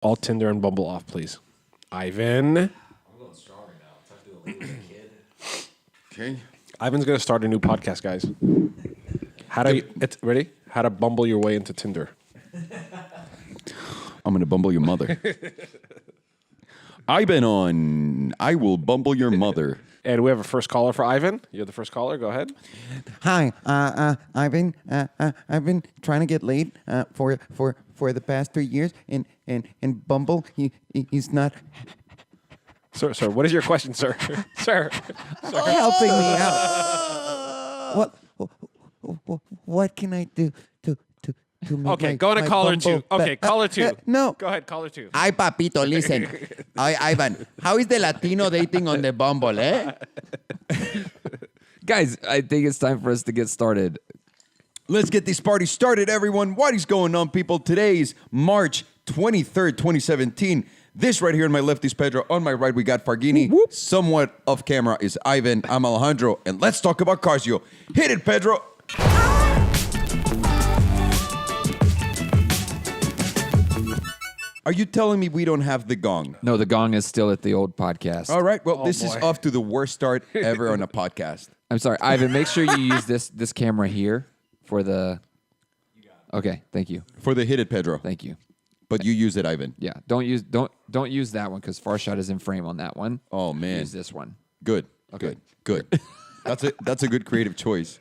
all Tinder and Bumble off, please. Ivan. I'm going strong right now. Talk to the lady and the kid. Okay. Ivan's going to start a new podcast, guys. Ready? How to bumble your way into Tinder. I'm going to bumble your mother. I've been on I Will Bumble Your Mother. And we have a first caller for Ivan. You're the first caller. Go ahead. Hi, Ivan. I've been trying to get laid for the past 3 years, and Bumble, he's not Sir, what is your question, sir? Sir. helping me out. What can I do to make Okay, my, go to my caller Bumble 2. Okay, caller 2. No. Go ahead, caller 2. Ay, papito, listen. Ay, Ivan, how is the Latino dating on the Bumble, eh? Guys, I think it's time for us to get started. Let's get this party started, everyone. What is going on, people? Today's March 23rd, 2017. This right here on my left is Pedro. On my right, we got Fargini. Whoop. Somewhat off camera is Ivan. I'm Alejandro. And let's talk about cars, yo. Hit it, Pedro. Are you telling me we don't have the gong? No, the gong is still at the old podcast. All right. Well, this is boy. off to the worst start ever on a podcast. I'm sorry, Ivan. Make sure you use this camera here for the. Okay, thank you, For the hit it, Pedro. thank you. But you use it, Ivan. Yeah, don't use that one because Farshad is in frame on that one. Oh, man. Use this one. Good. Okay. Good. That's a good creative choice.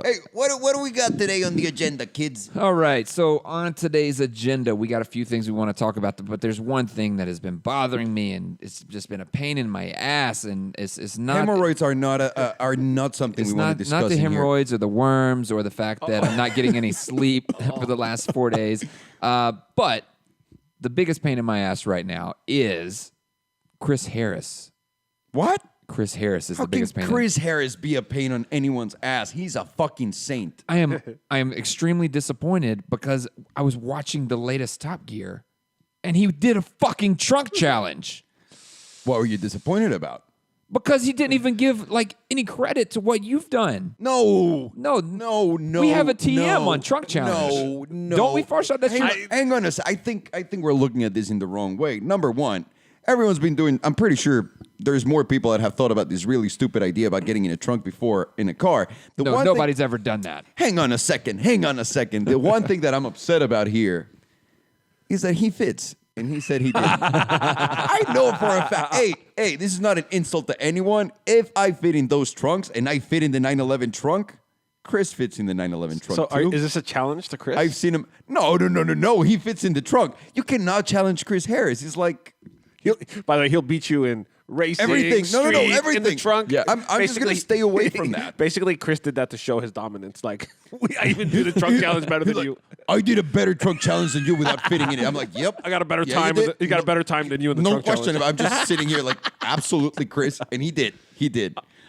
Hey, what do we got today on the agenda, kids? All right, so on today's agenda, we got a few things we want to talk about, but there's one thing that has been bothering me, and it's just been a pain in my ass, and it's not Hemorrhoids are not something It's we want to discuss not the in here. hemorrhoids or the worms or the fact that I'm not getting any sleep for the last 4 days. But the biggest pain in my ass right now is Chris Harris. What? Chris Harris is How the biggest can pain. Chris Harris be a pain on anyone's ass? He's a fucking saint. I am extremely disappointed because I was watching the latest Top Gear, and he did a fucking trunk challenge What were you disappointed about? because he didn't even give like any credit to what you've done. No. No. No. We have a TM no, on trunk challenge. No. Don't we, Farshad? That's Hang on a sec. I think we're looking at this in the wrong way. Number one, everyone's been doing. I'm pretty sure there's more people that have thought about this really stupid idea about getting in a trunk before in a car. No, nobody's ever done that. Hang on a second. The one thing that I'm upset about here is that he fits. And he said he did. I know for a fact. Hey, this is not an insult to anyone. If I fit in those trunks and I fit in the 911 trunk, Chris fits in the 911 trunk So too. is this a challenge to Chris? I've seen him. No. He fits in the trunk. You cannot challenge Chris Harris. He's like By the way, he'll beat you in racing, everything. No, street, everything. in the trunk. Yeah, I'm just gonna stay away from that. Basically, Chris did that to show his dominance. Like, I even do the trunk challenge better than you. I did a better trunk challenge than you without fitting in it. I'm like, yep. I got a better Yeah, time. you did. You got a better time than you in the No trunk question. challenge. I'm just sitting here like, absolutely, Chris, and he did.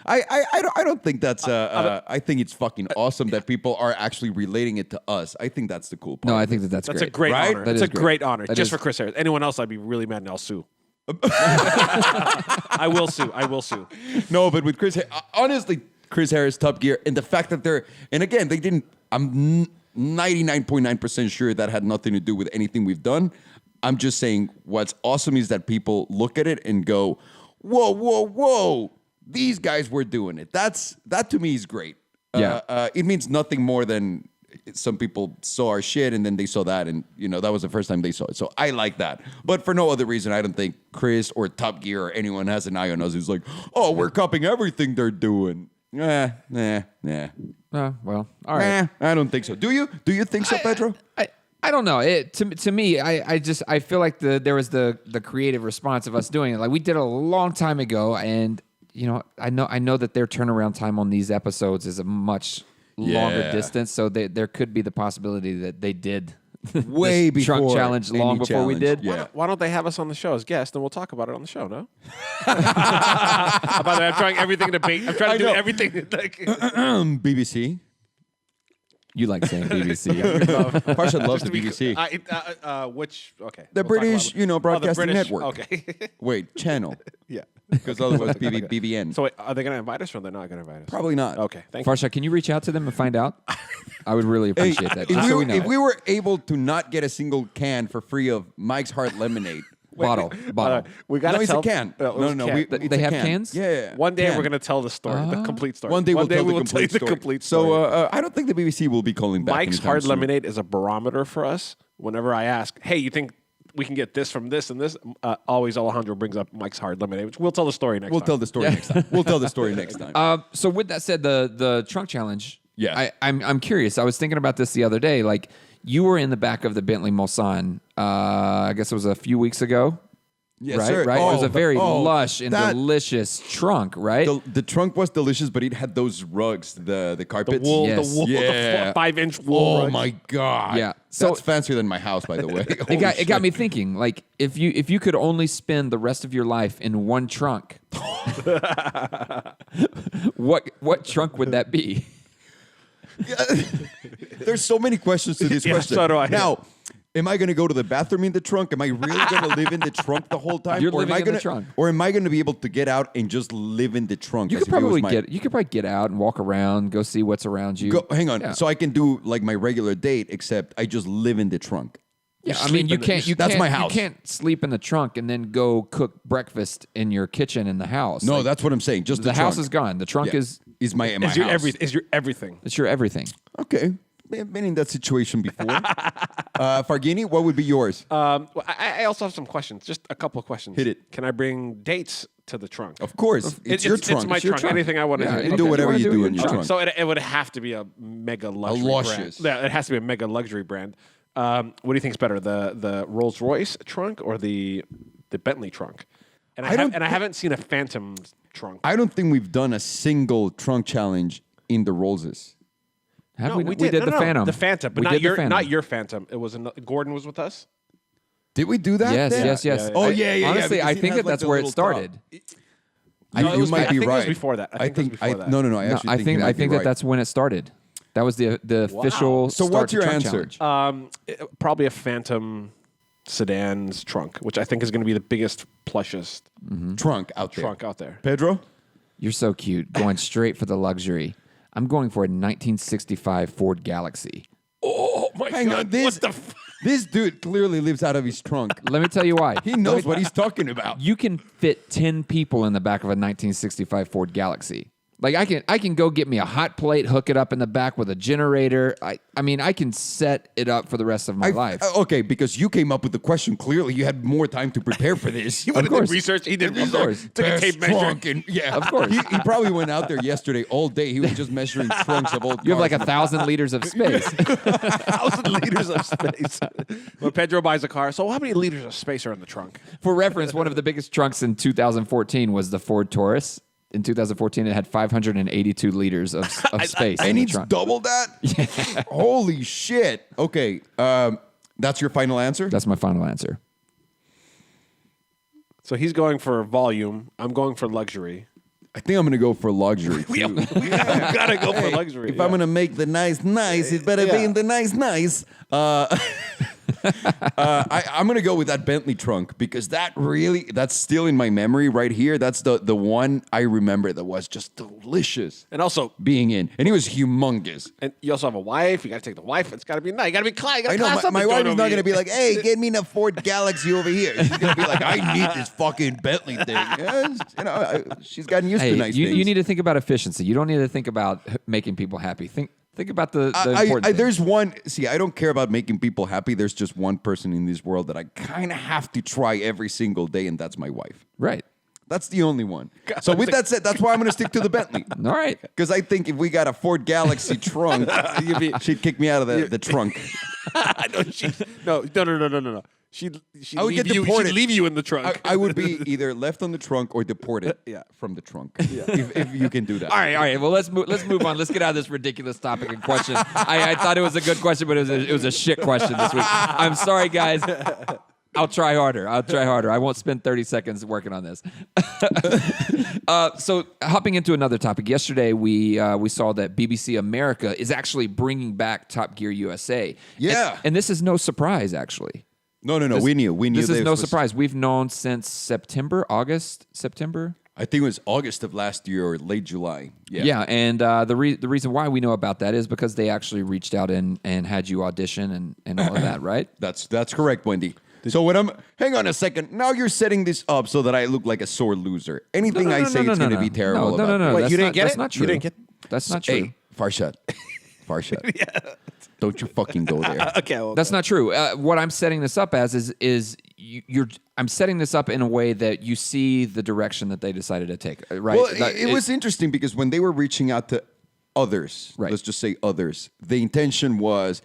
I don't think that's. I think it's fucking awesome that people are actually relating it to us. I think that's the cool part. No, I think that's That's great. a great Right? honor. That It's is a great. great honor. That Just is- for Chris Harris. Anyone else, I'd be really mad and I'll sue. I will sue. No, but with Chris, honestly, Chris Harris, Top Gear, and the fact that and again, they didn't. I'm 99.9% sure that had nothing to do with anything we've done. I'm just saying what's awesome is that people look at it and go, whoa, these guys were doing it. That to me is great. Yeah. It means nothing more than some people saw our shit and then they saw that and that was the first time they saw it. So I like that. But for no other reason, I don't think Chris or Top Gear or anyone has an eye on us who's like, oh, we're copying everything they're doing. Nah. Well, all right. I don't think so. Do you? Do you think so, Pedro? I don't know. To me, I feel like there was the creative response of us doing it. Like we did it a long time ago, and I know that their turnaround time on these episodes is a much longer distance. So there could be the possibility that they did Way this trunk before challenge long any before we challenge. did. Yeah. Why don't they have us on the show as guests and we'll talk about it on the show, no? By the way, I'm trying everything to bait. I'm trying to do everything. Like, BBC. You like saying BBC. Farshad loves Just the to be- BBC. which okay. The we'll talk British, about it. you know, Oh, the broadcasting British, network. Okay. Wait, channel. Yeah. Because otherwise BBN. So wait, are they going to invite us or they're not going to invite us? Probably not. Okay. Thank you. Farshad, can you reach out to them and find out? I would really Hey, appreciate that. if, Just we so were, we know. if we were able to not get a single can for free of Mike's Heart Lemonade. Bottle. We got to No, it's tell. a can. it was No. can. It's They a have can. cans? Yeah. One day can. we're going to tell the story, the complete story. One day we'll tell we the will tell you complete the story. complete story. So I don't think the BBC will be calling back. Mike's anytime Hard soon. Lemonade is a barometer for us. Whenever I ask, hey, you think we can get this from this and this? Always Alejandro brings up Mike's Hard Lemonade, which we'll tell the story next We'll time. tell the story next time. We'll tell the story next time. So with that said, the trunk challenge. Yeah. I'm curious. I was thinking about this the other day. Like you were in the back of the Bentley Mulsanne. I guess it was a few weeks ago. Yes, right, sir. right. It was a very lush and that- delicious trunk, right? The trunk was delicious, but it had those rugs, the The carpets. wool, Yes. the wool, Yeah. the 5-inch wool. Oh rugs. my god! Yeah. So So- that's fancier than my house, by the way. It got me thinking. Like if you could only spend the rest of your life in one trunk, what trunk would that be? There's so many questions to this Yeah, question. so do I. Now, am I going to go to the bathroom in the trunk? Am I really going to live in the trunk the whole time? You're or am living I in the gonna, trunk. Or am I going to be able to get out and just live in the trunk? You as could if it was probably get out and walk around, go see what's around you. Hang on. Yeah. So I can do like my regular date, except I just live in the trunk. Yeah, I mean, That's my house. You can't sleep in the trunk and then go cook breakfast in your kitchen in the house. No, Like, that's what I'm saying. Just the house trunk. is gone. The trunk Yeah. is my Is your, house. is your everything. it's your everything. Okay. I've been in that situation before. Fargini, what would be yours? Well, I also have some questions. Just a couple of questions. Hit it. Can I bring dates to the trunk? Of course. It's your trunk. It's my It's your trunk. Anything I want to Yeah, do. You can do whatever you do in your trunk. So it would have to be a mega luxury luscious. brand. Yeah, it has to be a mega luxury brand. What do you think is better, the Rolls Royce trunk or the Bentley trunk? And I haven't seen a Phantom trunk. I don't think we've done a single trunk challenge in the Rollses. Have No, we? we did did. the No, Phantom. The Phantom, but We not did the your Phantom. not your Phantom. It was Gordon was with us. Did we do that? Yes, then? yes, yes. Oh, yeah. Honestly, because I it think has, like, that's the where it little started. top. No, it You was- might I be think it was right. before that. I think it was before that. No. I No, actually I think think you might be right. that's when it started. That was the official. So start what's to your trunk answer? challenge. Probably a Phantom sedan's trunk, which I think is going to be the biggest, plushest Trunk out there. trunk out there. Pedro? You're so cute, going straight for the luxury. I'm going for a 1965 Ford Galaxy. Oh my Hang god! on. This, what the? this dude clearly lives out of his trunk. Let me tell you why. He knows what he's talking about. You can fit 10 people in the back of a 1965 Ford Galaxy. Like I can go get me a hot plate, hook it up in the back with a generator. I mean, I can set it up for the rest of my life. Okay, because you came up with the question. Clearly, you had more time to prepare for this. He went and course. did research. He did Of research. course. Took a Best tape measure. trunk and, yeah, Of course. He probably went out there yesterday all day. He was just measuring trunks of old You have like cars. 1,000 liters of space. 1,000 liters of space. When Pedro buys a car, so how many liters of space are in the trunk? For reference, one of the biggest trunks in 2014 was the Ford Taurus. In 2014, it had 582 liters of space in And the it's trunk. double that? Holy shit. Okay, that's your final answer? That's my final answer. So he's going for volume. I'm going for luxury. I think I'm going to go for luxury, We too. gotta go for luxury. If I'm going to make the nice, it better be Yeah. in the nice. I'm going to go with that Bentley trunk because that's still in my memory right here. That's the one I remember that was just delicious and also, being in. And it was humongous. and you also have a wife. You got to take the wife. It's got to be nice. You got to be class. You got I to know, class up. my and wife do it is not over going to be here. like, hey, get me a Ford Galaxy over here. She's going to be like, I need this fucking Bentley thing. Yes, she's gotten used to Hey, nice you things. need to think about efficiency. You don't need to think about making people happy. Think about the important things. There's one. See, I don't care about making people happy. There's just one person in this world that I kind of have to try every single day, and that's my wife. Right. That's the only one. So with that said, that's why I'm going to stick to the Bentley. All right. Because I think if we got a Ford Galaxy trunk, she'd kick me out of the trunk. No. She'd I would leave get you. deported. She'd leave you in the trunk. I would be either left on the trunk or deported from the trunk. If you can do that. All right. Well, let's move on. Let's get out of this ridiculous topic and question. I thought it was a good question, but it was a shit question this week. I'm sorry, guys. I'll try harder. I won't spend 30 seconds working on this. So hopping into another topic. Yesterday, we saw that BBC America is actually bringing back Top Gear USA. Yeah. And this is no surprise, actually. No. We knew. This is no surprise. We've known since September. I think it was August of last year or late July. Yeah, and the reason why we know about that is because they actually reached out and had you audition and all of that, right? That's correct, Wendy. So hang on a second. Now you're setting this up so that I look like a sore loser. Anything I say is going to be terrible. No. Wait, That's you didn't not, get that's it? not true. You didn't get That's not true. Hey, Farshad. Don't you fucking go there. Okay, well, That's not true. What I'm setting this up as is I'm setting this up in a way that you see the direction that they decided to take. Right? Well, it was interesting because when they were reaching out to others, Right. let's just say others, the intention was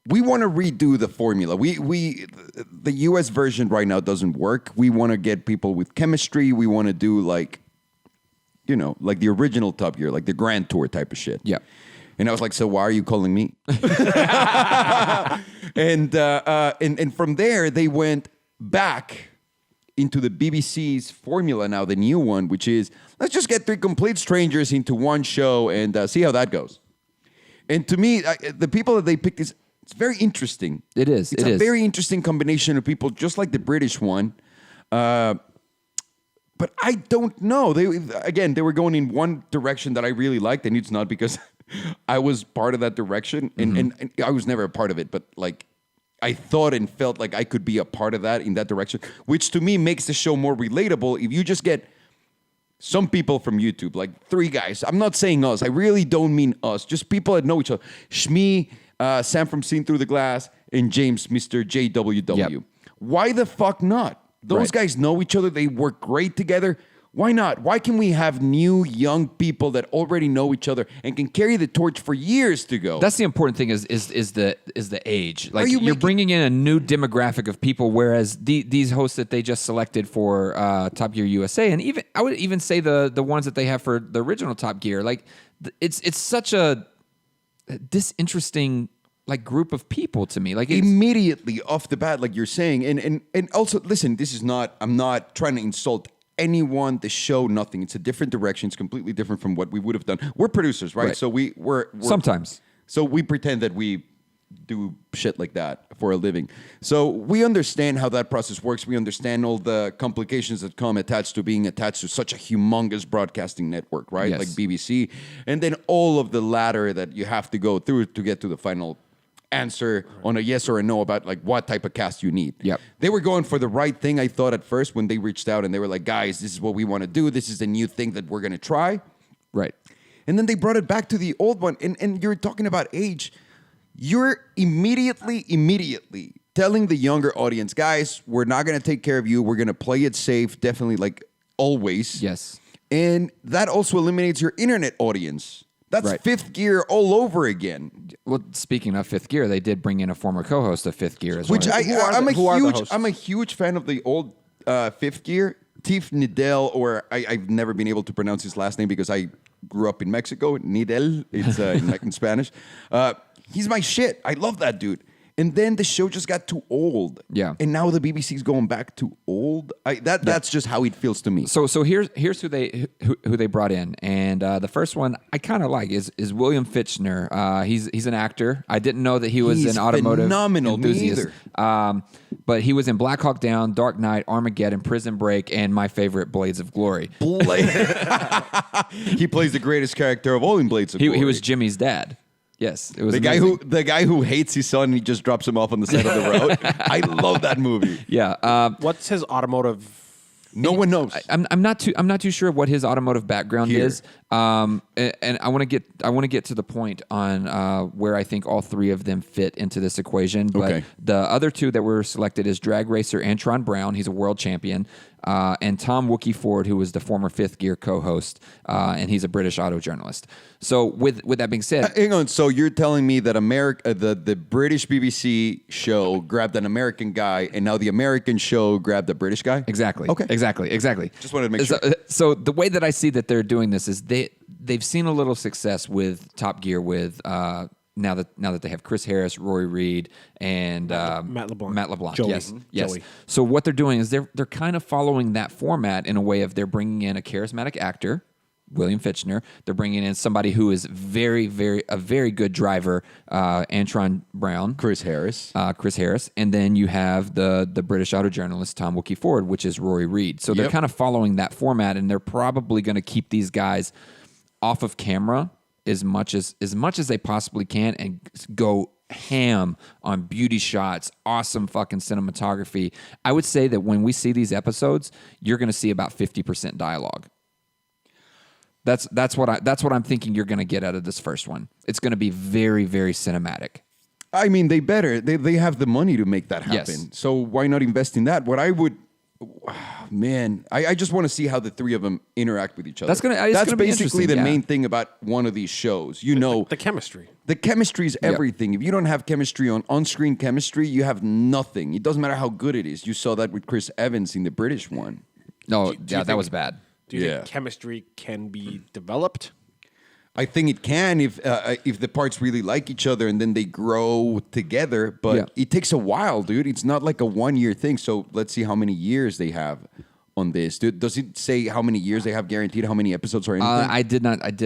we want to redo the formula. The US version right now doesn't work. We want to get people with chemistry. We want to do like the original Top Gear, like the Grand Tour type of shit. Yeah. And I was like, so why are you calling me? and from there, they went back into the BBC's formula now, the new one, which is let's just get three complete strangers into one show and see how that goes. And to me, the people that they picked it's very interesting. It is. It's a very interesting combination of people, just like the British one. But I don't know. They were going in one direction that I really liked, and it's not because I was part of that direction, and I was never a part of it, but like I thought and felt like I could be a part of that in that direction, which to me makes the show more relatable. If you just get some people from YouTube, like three guys, I'm not saying us, I really don't mean us, just people that know each other. Shmi, Sam from Seen Through the Glass, and James, Mr. JWW. Yep. Why the fuck not? Those guys know each other. They work great together. Why not? Why can we have new young people that already know each other and can carry the torch for years to go? That's the important thing is the age. Like you you're making- bringing in a new demographic of people, whereas these hosts that they just selected for Top Gear USA, and even I would even say the ones that they have for the original Top Gear, like it's such a disinteresting like group of people to me. Like immediately off the bat, like you're saying, and also listen, I'm not trying to insult anyone, the show, nothing. It's a different direction. It's completely different from what we would have done. We're producers, right? So we're sometimes. So we pretend that we do shit like that for a living. So we understand how that process works. We understand all the complications that come attached to being attached to such a humongous broadcasting network, right? Yes. Like BBC. And then all of the ladder that you have to go through to get to the final answer on a yes or a no about like what type of cast you need. Yep. They were going for the right thing, I thought, at first when they reached out and they were like, guys, this is what we want to do. This is the new thing that we're going to try. Right. And then they brought it back to the old one. And you're talking about age. You're immediately telling the younger audience, guys, we're not going to take care of you. We're going to play it safe, definitely, like always. Yes. And that also eliminates your internet audience. That's Right. Fifth Gear all over again. Well, speaking of Fifth Gear, they did bring in a former co-host of Fifth Gear as Which well. I'm the hosts? a huge fan of the old Fifth Gear. Tief Nidel, or I've never been able to pronounce his last name because I grew up in Mexico. Nidel, it's in Spanish. He's my shit. I love that dude. And then the show just got too old. Yeah. And now the BBC's going back to old. That's just how it feels to me. So here's who they brought in, and the first one I kind of like is William Fitchner. He's an actor. I didn't know that he was He's an automotive phenomenal. Me enthusiast. But he was in Black Hawk Down, Dark Knight, Armageddon, Prison Break, and my favorite, Blades of Glory. He plays the greatest character of all in Blades of Glory. He was Jimmy's dad. Yes, it was the guy who hates his son and he just drops him off on the side of the road. I love that movie. Yeah. What's his automotive? No one knows. I'm not too sure what his automotive background Here. is. And I want to get to the point on where I think all three of them fit into this equation. But Okay. the other two that were selected is drag racer Antron Brown. He's a world champion. And Tom Wookie Ford, who was the former Fifth Gear co-host, and he's a British auto journalist. So with that being said, Hang on. So you're telling me that the British BBC show grabbed an American guy, and now the American show grabbed a British guy? exactly. Okay. Exactly. Just wanted to make sure. So the way that I see that they're doing this is they've seen a little success with Top Gear with now that they have Chris Harris, Rory Reed, and Matt LeBlanc. Matt LeBlanc. Joey. Yes, yes. Joey. So what they're doing is they're kind of following that format in a way of they're bringing in a charismatic actor, William Fichtner. They're bringing in somebody who is a very good driver, Antron Brown, Chris Harris. and then you have the British auto journalist Tom Wilkie Ford, which is Rory Reed. So they're Yep. kind of following that format, and they're probably going to keep these guys off of camera as much as they possibly can, and go ham on beauty shots, awesome fucking cinematography. I would say that when we see these episodes, you're going to see about 50% dialogue. That's what I'm thinking you're going to get out of this first one. It's going to be very, very cinematic. I mean, they better. They have the money to make that happen. Yes. So why not invest in that? What I would, man, I just want to see how the three of them interact with each other. That's That's gonna be basically the interesting, yeah. main thing about one of these shows. You know, The chemistry. the chemistry is everything. If you don't have chemistry on-screen chemistry, you have nothing. It doesn't matter how good it is. You saw that with Chris Evans in the British one. No, do you that think- was bad. Do you Yeah. think chemistry can be developed? I think it can if the parts really like each other and then they grow together. But Yeah. it takes a while, dude. It's not like a 1-year thing. So let's see how many years they have on this. Does it say how many years they have guaranteed? How many episodes or anything? I did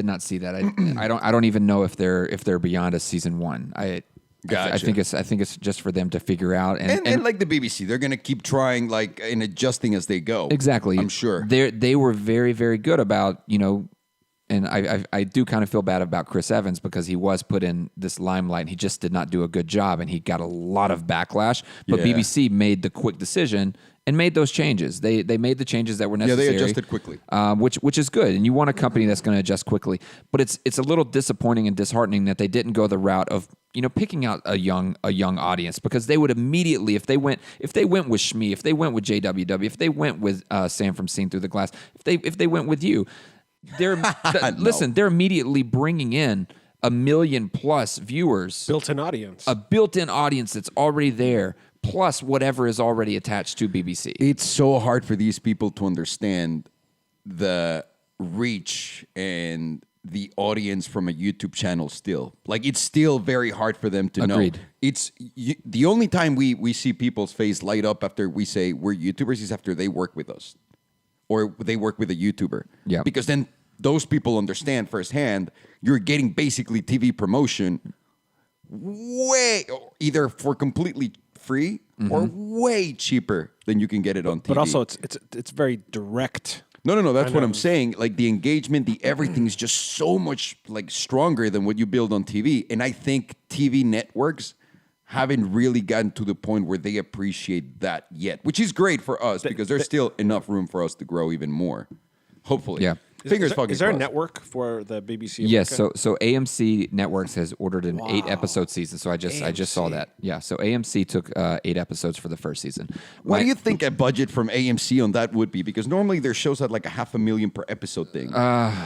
not see that. I don't even know if they're beyond a season one. I Gotcha. think it's just for them to figure out and like the BBC, they're gonna keep trying like and adjusting as they go. exactly. I'm sure. They were very, very good about, and I do kind of feel bad about Chris Evans because he was put in this limelight and he just did not do a good job and he got a lot of backlash. But Yeah. BBC made the quick decision and made those changes. They made the changes that were Yeah, necessary. they adjusted quickly. Which is good. And you want a company that's going to adjust quickly. But it's a little disappointing and disheartening that they didn't go the route of picking out a young audience, because they would immediately, if they went with Shmi, if they went with JWW, if they went with Sam from Seen Through the Glass, if they went with you, listen, they're immediately bringing in 1 million plus viewers, Built-in audience. a built-in audience that's already there, plus whatever is already attached to BBC. It's so hard for these people to understand the reach and the audience from a YouTube channel still. Like, it's still very hard for them to Agreed. know. It's the only time we see people's face light up after we say we're YouTubers is after they work with us or they work with a YouTuber. Yeah. Because then those people understand firsthand you're getting basically TV promotion way either for completely free or way cheaper than you can get it on TV. but also, it's very direct. No. That's what I'm saying. Like the engagement, the everything is just so much like stronger than what you build on TV. And I think TV networks haven't really gotten to the point where they appreciate that yet, which is great for us because there's still enough room for us to grow even more. Hopefully. Yeah. Fingers fucking Is there a crossed. network for the BBC? Yes, America? so AMC Networks has ordered an 8-episode season. So I just saw that. Yeah, so AMC took 8 episodes for the first season. What do you think a budget from AMC on that would be? Because normally their shows at like $500,000 per episode thing. I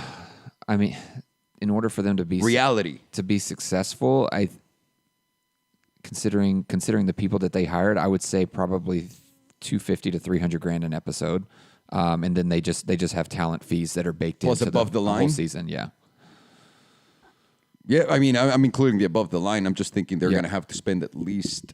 mean, in order for them to be Reality. to be successful, considering the people that they hired, I would say probably $250 to $300,000 an episode. And then they just have talent fees that are baked Plus into above the whole line? season. Yeah. Yeah, I mean, I'm including the above the line. I'm just thinking they're Yeah. going to have to spend at least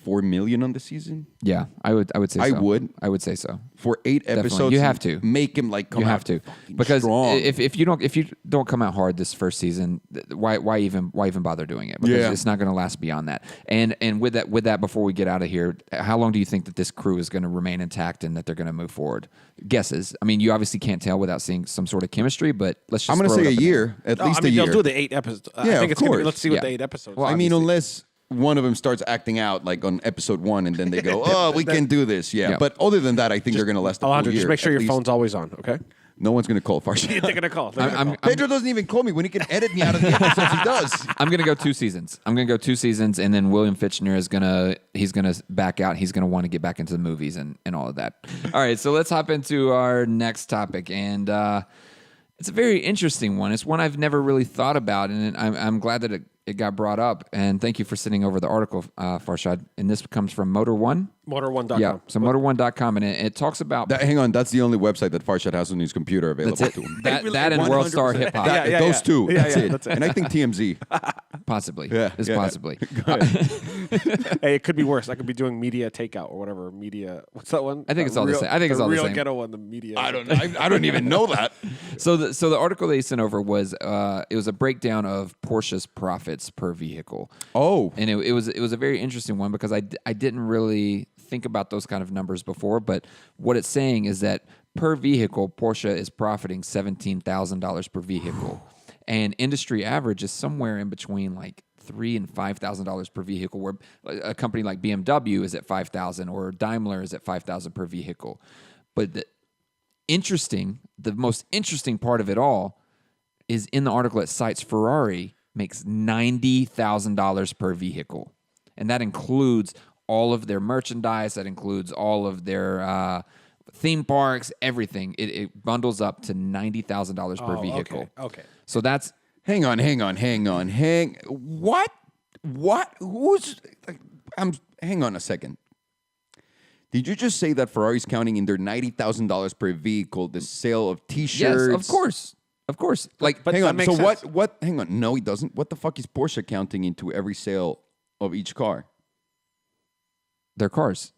$4 million on the season Yeah, I would say I so. would. I would say so. for 8 Definitely. episodes. You have to. Make him like come You out have to, fucking because strong. if you don't come out hard this first season, why even bother doing it? Because Yeah. it's not going to last beyond that. And with that, before we get out of here, how long do you think that this crew is going to remain intact and that they're going to move forward? Guesses. I mean, you obviously can't tell without seeing some sort of chemistry, but let's just. I'm going to throw it say a up in year, at No, least I mean, a year. they'll do the 8 episodes. Yeah, I think of it's gonna be, course. let's see what Yeah. the 8 episodes. Well, I mean, obviously. unless one of them starts acting out like on episode 1 and then they go, oh, we can do this. Yeah. Yeah. But other than that, I think they're going to last a full Alejandro, year. just make sure at your least. phone's always on, okay? No one's going to call Farshad. They're gonna call. Pedro doesn't even call me when he can edit me out of the episodes he does. I'm gonna go 2 seasons. And then William Fichtner is gonna back out. He's gonna want to get back into the movies and all of that. All right, so let's hop into our next topic, and it's a very interesting one. It's one I've never really thought about, and I'm glad that it got brought up. And thank you for sending over the article, Farshad. And this comes from Motor One. Motor1.com. Yeah, so Motor1.com, and it talks about Hang on, that's the only website that Farshad has on his computer available that's it. to him. That and World Star Hip Hop. Yeah, Those two. Yeah, That's yeah, it. that's it. And I think TMZ. Possibly. Yeah, It's yeah. possibly. Hey, it could be worse. I could be doing media takeout or whatever. Media. What's that one? I think it's all the real, same. I think it's all the real same. ghetto one. The media. I don't know. I don't even know that. So the article they sent over was it was a breakdown of Porsche's profits per vehicle. Oh. And it was a very interesting one because I didn't really think about those kind of numbers before, but what it's saying is that per vehicle, Porsche is profiting $17,000 per vehicle, and industry average is somewhere in between like $3,000 and $5,000 per vehicle. Where a company like BMW is at $5,000 or Daimler is at $5,000 per vehicle. But the most interesting part of it all is in the article it cites Ferrari makes $90,000 per vehicle, and that includes all of their merchandise. That includes all of their theme parks, everything. It bundles up to $90,000 per vehicle. Okay. So that's Hang on. What? Who's? Hang on a second. Did you just say that Ferrari's counting in their $90,000 per vehicle the sale of T-shirts? yes, of course. Like, But hang that on. makes So sense. what? Hang on. No, he doesn't. What the fuck is Porsche counting into every sale of each car? their cars,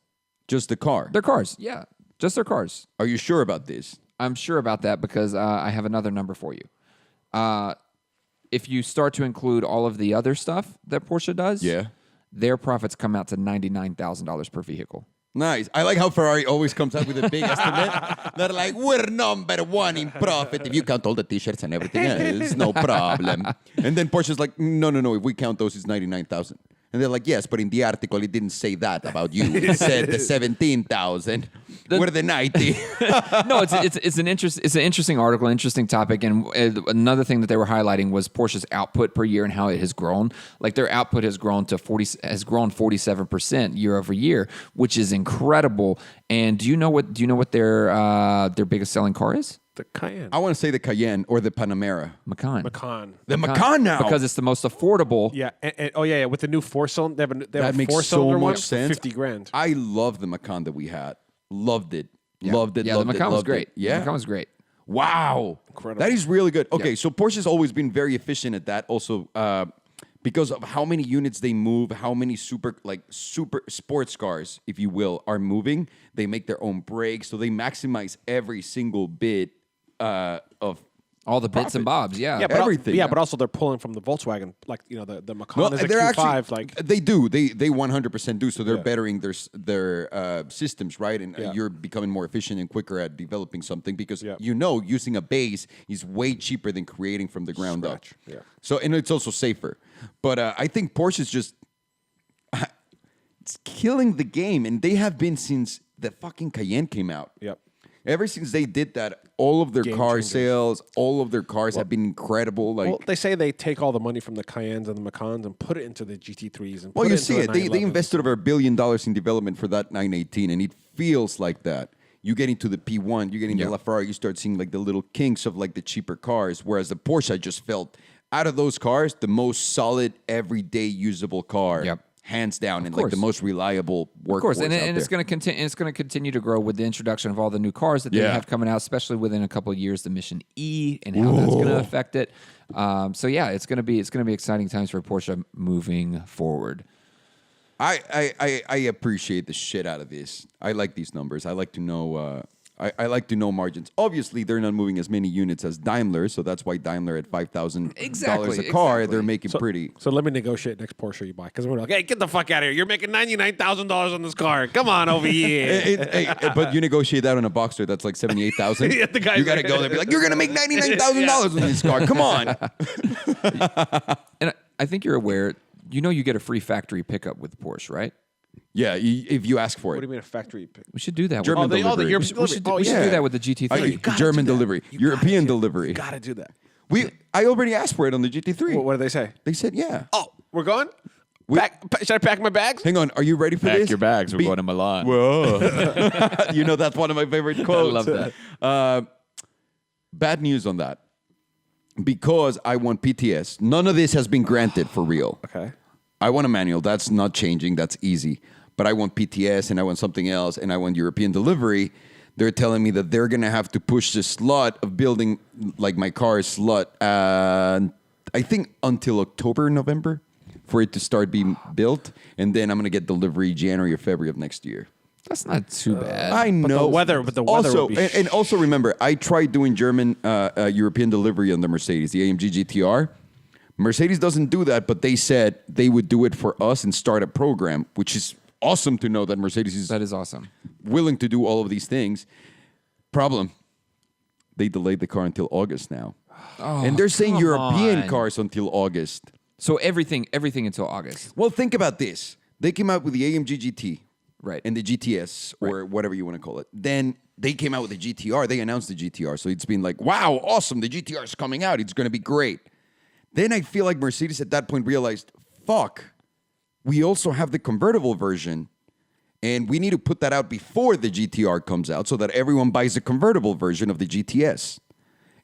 Just the car. their cars, yeah, just their cars. Are you sure about this? I'm sure about that because I have another number for you. If you start to include all of the other stuff that Porsche does, their profits come out to $99,000 per vehicle. Nice. I like how Ferrari always comes up with a big estimate. They're like, we're number one in profit. If you count all the T-shirts and everything else, no problem. And then Porsche's like, no. If we count those, it's 99,000. And they're like, yes, but in the article, it didn't say that about you. It said the 17,000. We're the 90. No, it's an interesting article, interesting topic, and another thing that they were highlighting was Porsche's output per year and how it has grown. Like their output has grown 47% year over year, which is incredible. And do you know what their biggest selling car is? The Cayenne. I want to say the Cayenne or the Panamera. Macan. The Macan now. Because it's the most affordable. Yeah. And with the new four-cylinder, they have That a makes four-cylinder so one much for sense. $50,000. I love the Macan that we had. Loved it. Yeah. Loved it. Yeah, loved the Macan was loved great. It. Yeah. The Macan was great. Wow. Incredible. That is really good. Okay, Yeah. so Porsche's always been very efficient at that also because of how many units they move, how many super sports cars, if you will, are moving. They make their own brakes, so they maximize every single bit of All the bits and profit. bobs, yeah. Yeah, but everything. But also they're pulling from the Volkswagen, like the Macan Well, is a they're Q5. actually they do they 100% do. So they're Yeah. bettering their systems, right? And Yeah. you're becoming more efficient and quicker at developing something because Yeah. using a base is way cheaper than creating from the ground Scratch, up. yeah. So and it's also safer. But I think Porsche is just it's killing the game, and they have been since the fucking Cayenne came out. Yep. Ever since they did that, all of their Game car changers. sales, all of their cars have been incredible. Like, Well, they say they take all the money from the Cayennes and the Macans and put it into the GT3s. And well, put you into see the it. They 911s. invested over $1 billion in development for that 918, and it feels like that. You get into the P1, you get into Yeah. LaFerrari, you start seeing like the little kinks of like the cheaper cars, whereas the Porsche I just felt out of those cars the most solid, everyday usable car. Yep. Hands down, and like course. the most reliable workhorse. Of course, and out it's there. going to continue. It's going to continue to grow with the introduction of all the new cars that they Yeah. have coming out, especially within a couple of years. The Mission E and how that's going to affect it. So yeah, it's going to be exciting times for Porsche moving forward. I appreciate the shit out of this. I like these numbers. I like to know. I like to know margins. Obviously, they're not moving as many units as Daimler, so that's why Daimler at $5,000 Exactly, a car, exactly. they're making pretty. So let me negotiate next Porsche you buy. Because we're like, hey, get the fuck out of here. You're making $99,000 on this car. Come on over here. But you negotiate that on a Boxster that's like $78,000. Yeah, the guy's You got to like- go there and be like, you're gonna make $99,000 on this car. Come on. And I think you're aware. You know, you get a free factory pickup with Porsche, right? Yeah, if you ask for What it. do you mean a factory pick? We should do that. German with, delivery. European we should, delivery. we should yeah. do that with the GT3. gotta German do that. delivery, You European gotta do- delivery. You gotta do that. I already asked for it on the GT3. What do they say? They said, yeah. Oh, we're going? Should I pack my bags? Hang on, are you ready for this? to Milan. Whoa. You know, that's one of my favorite quotes. love that. Bad news on that. Because I want PTS. None of this has been granted for real. Okay. I want a manual. That's not changing. That's easy. But I want PTS and I want something else and I want European delivery. They're telling me that they're going to have to push the slot of building like my car's slot I think until October, November for it to start being built. And then I'm going to get delivery January or February of next year. That's not too bad. I know. But the weather also, would be and also remember, I tried doing German European delivery on the Mercedes, the AMG GTR. Mercedes doesn't do that, but they said they would do it for us and start a program, which is awesome to know that Mercedes That is awesome. willing to do all of these things. Problem, they delayed the car until August now. And they're saying come European on. cars until August. So everything until August. Well, think about this. They came out with the AMG GT. Right. And the GTS, or whatever you want to call it. Then they came out with the GTR. They announced the GTR. So it's been like, wow, awesome. The GTR is coming out. It's going to be great. Then I feel like Mercedes at that point realized, fuck, we also have the convertible version. And we need to put that out before the GTR comes out so that everyone buys the convertible version of the GTS.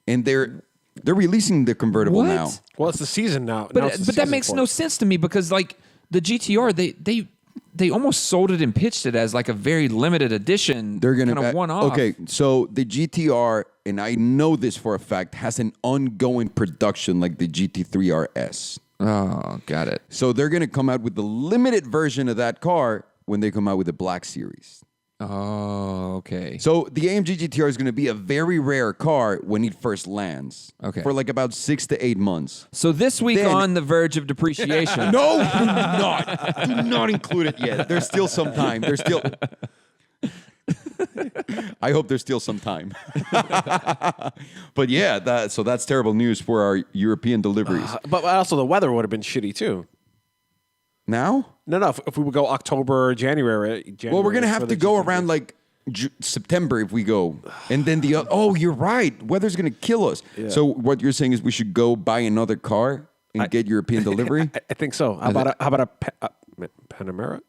And they're releasing the convertible What? now. Well, it's the season now. Now But it's the that season makes for no it. sense to me because like the GTR, they almost sold it and pitched it as like a very limited edition. They're gonna kind of one off. Okay, so the GTR, and I know this for a fact, has an ongoing production like the GT3 RS. Oh, got it. So they're gonna come out with the limited version of that car when they come out with the Black Series. Oh, okay. So the AMG GTR is gonna be a very rare car when it first lands. Okay. For like about 6 to 8 months. So this week Then- on the verge of depreciation. No, do not. Do not include it yet. There's still some time. There's still. I hope there's still some time. But yeah, so that's terrible news for our European deliveries. But also the weather would have been shitty too. Now? No. If we would go October, January. Well, we're gonna for have the to go GT3. around like September if we go, and then oh, you're right. Weather's gonna kill us. Yeah. So what you're saying is we should go buy another car and get European delivery. I think so. How about a Panamera?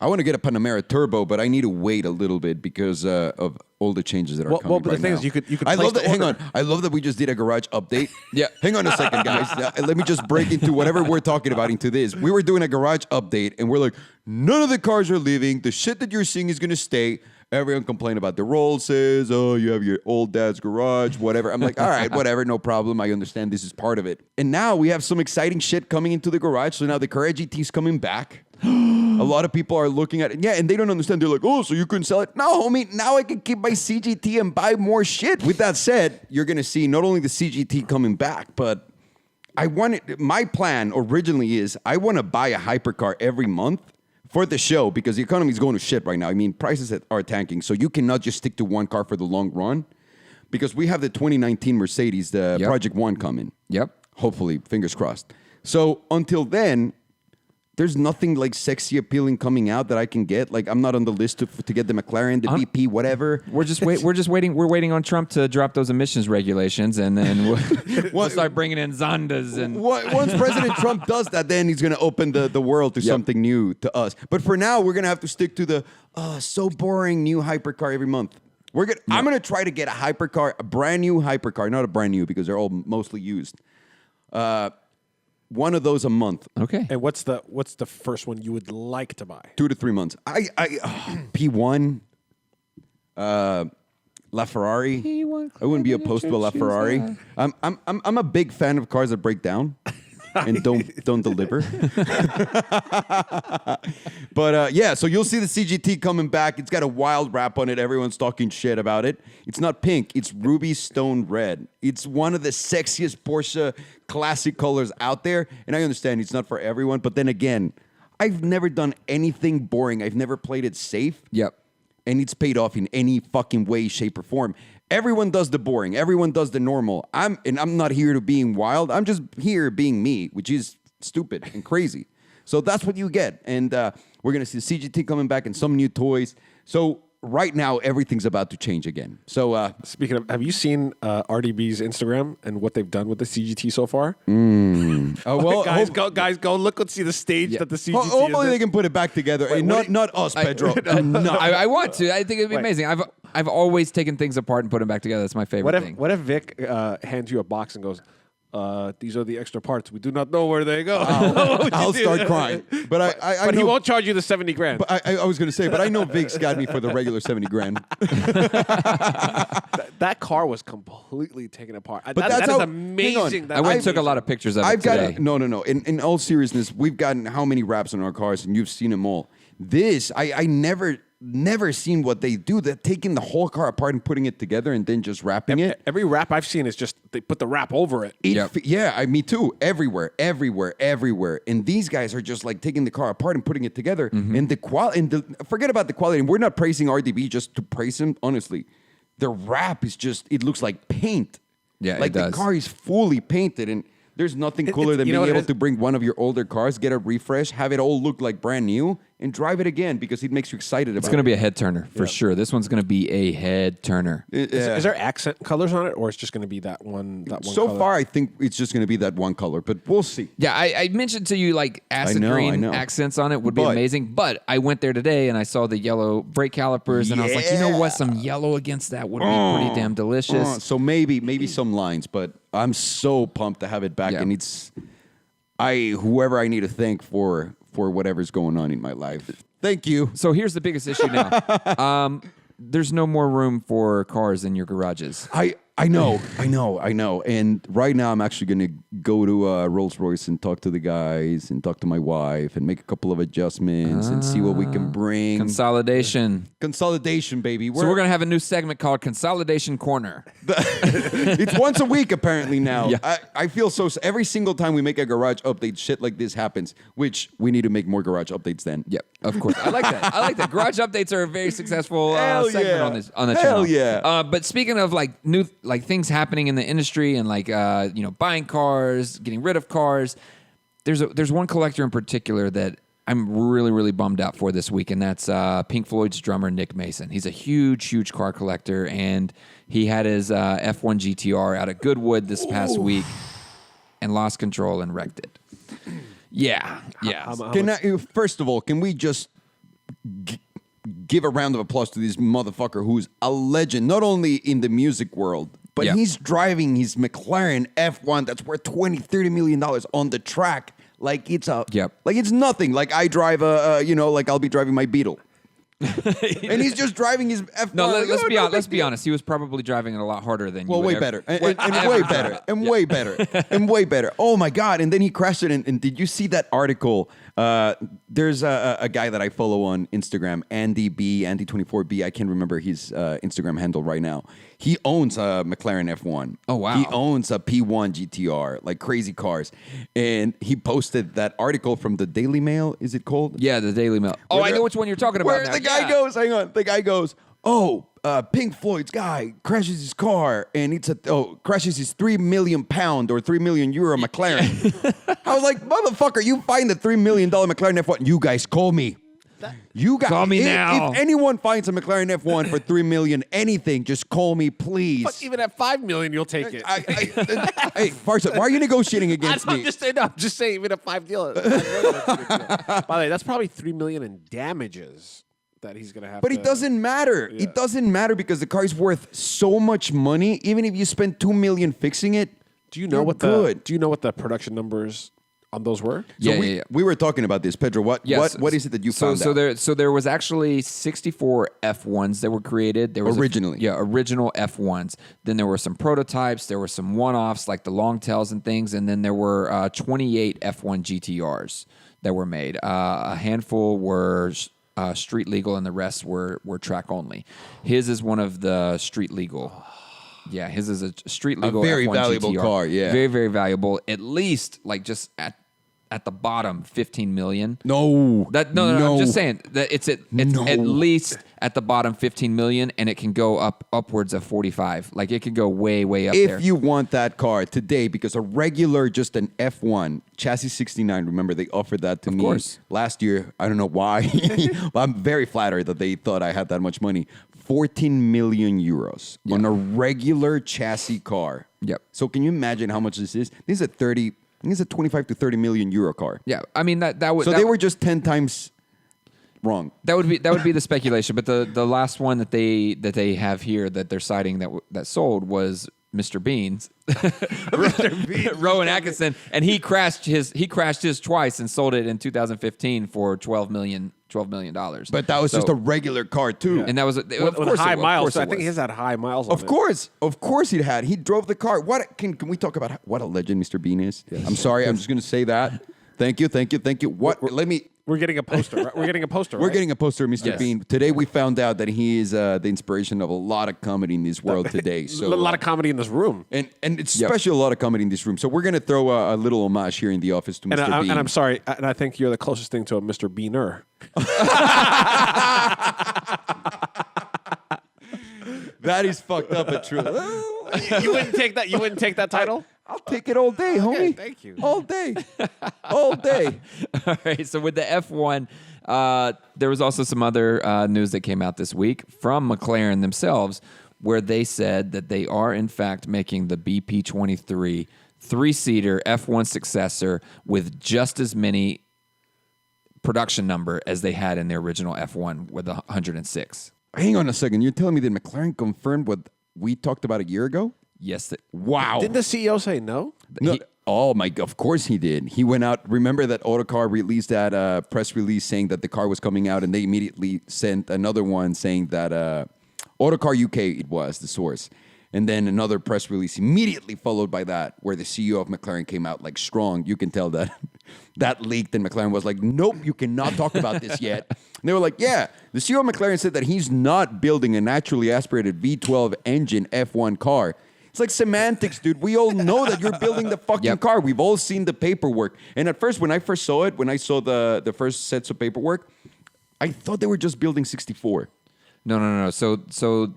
I want to get a Panamera Turbo, but I need to wait a little bit because of all the changes that are coming. Well, but the right thing now. is, you could I place love that. the Hang on. order. I love that we just did a garage update. Yeah. Hang on a second, guys. Let me just break into whatever we're talking about into this. We were doing a garage update, and we're like, none of the cars are leaving. The shit that you're seeing is going to stay. Everyone complained about the Rolls-Royces. Oh, you have your old dad's garage, whatever. I'm like, all right, whatever, no problem. I understand this is part of it. And now we have some exciting shit coming into the garage. So now the Carrera GT is coming back. A lot of people are looking at it. Yeah, and they don't understand. They're like, oh, so you couldn't sell it? No, homie, now I can keep my CGT and buy more shit. With that said, you're going to see not only the CGT coming back, but my plan originally is I want to buy a hypercar every month for the show because the economy is going to shit right now. I mean, prices are tanking, so you cannot just stick to one car for the long run because we have the 2019 Mercedes, the Yep. Project One coming. Yep. Hopefully, fingers crossed. So until then, there's nothing like sexy appealing coming out that I can get. Like I'm not on the list to get the McLaren, the BP, whatever. We're just waiting. We're waiting on Trump to drop those emissions regulations, and then we'll start bringing in Zondas and. Once President Trump does that, then he's going to open the world to something new to us. But for now, we're going to have to stick to the so boring new hypercar every month. I'm going to try to get a hypercar, a brand new hypercar, not a brand new because they're all mostly used. One of those a month. Okay. And what's the first one you would like to buy? 2 to 3 months. P1, La Ferrari. P1 I wouldn't be opposed to a La Ferrari. I'm a big fan of cars that break down and don't deliver. But yeah, so you'll see the CGT coming back. It's got a wild wrap on it. Everyone's talking shit about it. It's not pink. It's ruby stone red. It's one of the sexiest Porsche classic colors out there. And I understand it's not for everyone. But then again, I've never done anything boring. I've never played it safe. Yep. And it's paid off in any fucking way, shape, or form. Everyone does the boring. Everyone does the normal. I'm not here to being wild. I'm just here being me, which is stupid and crazy. So that's what you get. And we're going to see CGT coming back and some new toys. So right now, everything's about to change again. So Speaking of, have you seen RDB's Instagram and what they've done with the CGT so far? well, guys, go look and see the stage that the CGT is. hopefully in. they can put it back together. Wait, And what not us, Pedro. No, I want to. I think it'd be Wait. amazing. I've always taken things apart and put them back together. That's my favorite thing. What if Vic hands you a box and goes, these are the extra parts. We do not know where they go. I'll start crying. But I But he know- won't charge you the 70 grand. But I was going to say, but I know Vic's got me for the regular 70 grand. That car was completely taken apart. But that that's is how- amazing. I went and took a lot of pictures of it today. No. In all seriousness, we've gotten how many wraps on our cars, and you've seen them all. This, I never seen what they do. They're taking the whole car apart and putting it together, and then just wrapping it. Every wrap I've seen is just they put the wrap over it. Me too. Everywhere. And these guys are just like taking the car apart and putting it together. And the quality. Forget about the quality. And we're not praising RDB just to praise him. Honestly, the wrap is just—it looks like paint. Yeah, like it does. the car is fully painted, and there's nothing cooler than being able to bring one of your older cars, get a refresh, have it all look like brand new, and drive it again because it makes you excited about it. It's going to be a head turner for sure. This one's going to be a head turner. Is there accent colors on it, or it's just going to be that one? So color? far, I think it's just going to be that one color, but we'll see. Yeah, I mentioned to you like acid I green know. accents on it would be But- amazing. But I went there today and I saw the yellow brake calipers and I was like, you know what? Some yellow against that would be pretty damn delicious. So maybe some lines, but I'm so pumped to have it back, Yeah. and it's whoever I need to thank for whatever's going on in my life. Thank you. So here's the biggest issue now. There's no more room for cars in your garages. I know. And right now, I'm actually going to go to Rolls Royce and talk to the guys and talk to my wife and make a couple of adjustments and see what we can bring. Consolidation, baby. So we're going to have a new segment called Consolidation Corner. It's once a week apparently now. Yeah. I feel so. Every single time we make a garage update, shit like this happens. Which we need to make more garage updates then. Yep, of course. I like that. Garage updates are a very successful Hell segment yeah. on the Hell channel. yeah. But speaking of like new things happening in the industry and like buying cars, getting rid of cars, there's one collector in particular that I'm really, really bummed out for this week, and that's Pink Floyd's drummer Nick Mason. He's a huge car collector, and he had his F1 GTR out at Goodwood this past week and lost control and wrecked it. Yeah. First of all, can we just give a round of applause to this motherfucker who's a legend, not only in the music world, but he's driving his McLaren F1 that's worth $20-30 million on the track like it's like it's nothing. Like I drive like I'll be driving my Beetle. And he's just driving his F1. No, let's be honest. He was probably driving it a lot harder than you. Well, would way ever- better, and way better. Oh my God! And then he crashed it. And did you see that article? There's a guy that I follow on Instagram, Andy24B. I can't remember his Instagram handle right now. He owns a McLaren F1. Oh, wow. He owns a P1 GTR, like crazy cars. And he posted that article from the Daily Mail. Is it called? Yeah, the Daily Mail. Oh, I know which one you're talking about. Where now. the guy goes, hang on, the guy goes, Pink Floyd's guy crashes his car and crashes his £3 million or €3 million McLaren. I was like, motherfucker, you find the $3 million McLaren F1, you guys call me. You guys Call me now. If anyone finds a McLaren F1 for $3 million, anything, just call me, please. But even at $5 million, you'll take it. Hey, Farshad, why are you negotiating against me? I'm just saying, even at $5 million. By the way, that's probably $3 million in damages that he's gonna have. But it doesn't matter. Yeah. It doesn't matter because the car is worth so much money. Even if you spend $2 million fixing it, Do you know what the production numbers on those were? Yeah. We were talking about this, Pedro. What is it that you found out? So there was actually 64 F1s that were created. There was Originally. original F1s. Then there were some prototypes. There were some one-offs like the long tails and things. And then there were 28 F1 GTRs that were made. A handful were street legal, and the rest were track only. His is one of the street legal. Yeah, his is a street legal. A very F1 valuable GTR. car, yeah. Very, very valuable. At least like just at the bottom, 15 million. No. I'm just saying that it's at No. least at the bottom 15 million, and it can go upwards of 45. Like it could go way up If there. you want that car today, because a regular, just an F1 chassis 69, remember they offered that to me course. last year. I don't know why. But I'm very flattered that they thought I had that much money. 14 million euros on a regular chassis car. Yep. So can you imagine how much this is? This is a 25 to 30 million euro car. Yeah, I mean that would. So they were just 10 times wrong. That would be the speculation. But the last one that they have here that they're citing that sold was Mr. Bean's, Rowan Atkinson, and he crashed his twice and sold it in 2015 for 12 million $12 million. But that was just a regular car too. And that was of with course high it, miles. Of So course I think it his was. had high miles. On Of course he had. He drove the car. What can we talk about? What a legend Mr. Bean is. I'm sorry. I'm just going to say that. Thank you. What? Let me. We're getting a poster. Right? We're getting a poster. We're right? getting a poster of Mr. Yes. Bean. Today we found out that he is the inspiration of a lot of comedy in this world today. So a lot of comedy in this room. and it's especially a lot of comedy in this room. So we're gonna throw a little homage here in the office to Mr. Bean. And I'm sorry, and I think you're the closest thing to a Mr. Beaner. That is fucked up, but true. You wouldn't take that. You wouldn't take that title. I'll take it all day, homie. thank you. All day, all day. All right. So with the F1, there was also some other news that came out this week from McLaren themselves, where they said that they are in fact making the BP23 3-seater F1 successor with just as many production number as they had in their original F1 with 106. Hang on a second. You're telling me that McLaren confirmed what we talked about a year ago? Yes. Wow. Didn't the CEO say no? No, oh my! Of course he did. He went out. Remember that Autocar released that press release saying that the car was coming out, and they immediately sent another one saying that Autocar UK it was the source, and then another press release immediately followed by that, where the CEO of McLaren came out like strong. You can tell that that leaked, and McLaren was like, "Nope, you cannot talk about this yet." And they were like, "Yeah." The CEO of McLaren said that he's not building a naturally aspirated V12 engine F1 car. It's like semantics, dude. We all know that you're building the fucking car. We've all seen the paperwork. And at first, when I first saw it, when I saw the first sets of paperwork, I thought they were just building 64. No. So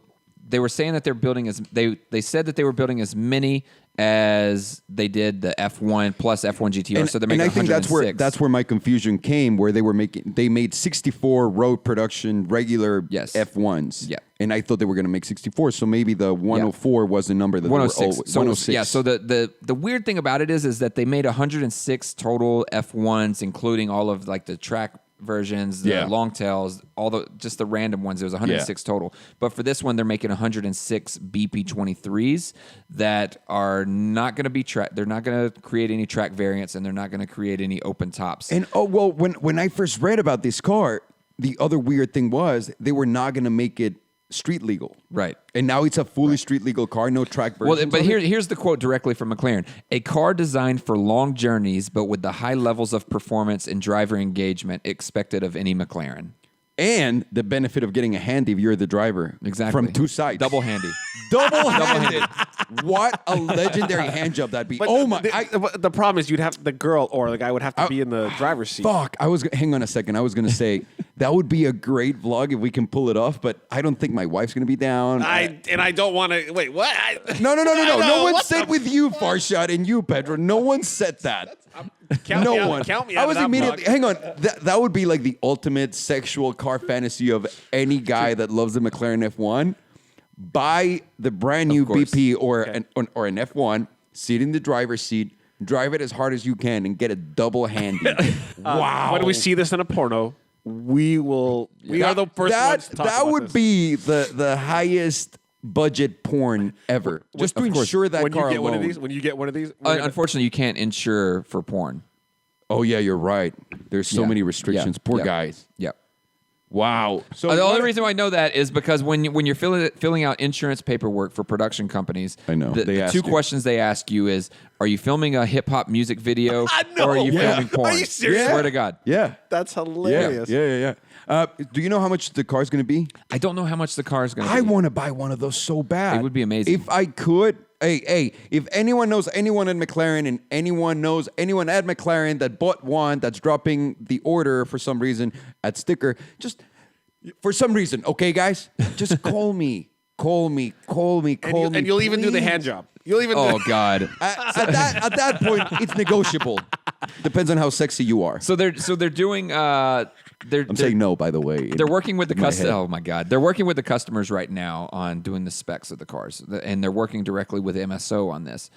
they were saying that they're building they said that they were building as many as they did the F1 plus F1 GTR. So they're making and I think 106. that's where my confusion came, where they made 64 road production regular F1s. Yeah. And I thought they were going to make 64. So maybe the 104 was the number that 106. they were always, 106. Yeah. So the weird thing about it is that they made 106 total F1s, including all of like the track versions, the long tails, just the random ones. There was 106 total. But for this one, they're making 106 BP23s that are not going to be they're not going to create any track variants, and they're not going to create any open tops. And when I first read about this car, the other weird thing was they were not going to make it street legal. Right. And now it's a fully street legal car, no track versions. Well, but here's the quote directly from McLaren. A car designed for long journeys, but with the high levels of performance and driver engagement expected of any McLaren. And the benefit of getting a handy if you're the driver. Exactly. From two sides. Double handy. Double-handed. What a legendary hand job that'd be. But the problem is you'd have the girl or the guy would have to be in the driver's seat. Fuck. Hang on a second. I was going to say that would be a great vlog if we can pull it off, but I don't think my wife's going to be down. I don't want to. Wait, what? No. No one said with you, Farshad, and you, Pedro. No one said that. Count me out I was of that immediately. vlog. Hang on. That would be like the ultimate sexual car fantasy of any guy that loves the McLaren F1. Buy the brand new BP or an F1, sit in the driver's seat, drive it as hard as you can, and get a double handy. Wow. When we see this in a porno, we will. We are the first ones to talk That about would this. be the highest budget porn ever. Just to insure that when car you get alone. one of these. When you get one of these, Unfortunately, you can't insure for porn. Oh yeah, you're right. There's so many restrictions. Poor guys. Yep. Wow. So The only reason why I know that is because when you're filling out insurance paperwork for production companies, I know. the They ask two you. questions they ask you is, are you filming a hip hop music video know. or are you Yeah. filming porn? Are you serious? Swear to God. Yeah. that's Yeah. hilarious. Yeah. Do you know how much the car's going to be? I don't know how much the car is going to be. I want to buy one of those so bad. It would be amazing. If I could. Hey, if anyone knows anyone at McLaren and anyone knows anyone at McLaren that bought one that's dropping the order for some reason at sticker, just for some reason, okay, guys? Just call me. Call me. And you'll even do the please. hand job. You'll even. Oh God. At that point, it's negotiable. Depends on how sexy you are. So they're doing. I'm saying no, by the way. They're working with the my customers. head. Oh my God, they're working with the customers right now on doing the specs of the cars, and they're working directly with MSO on this.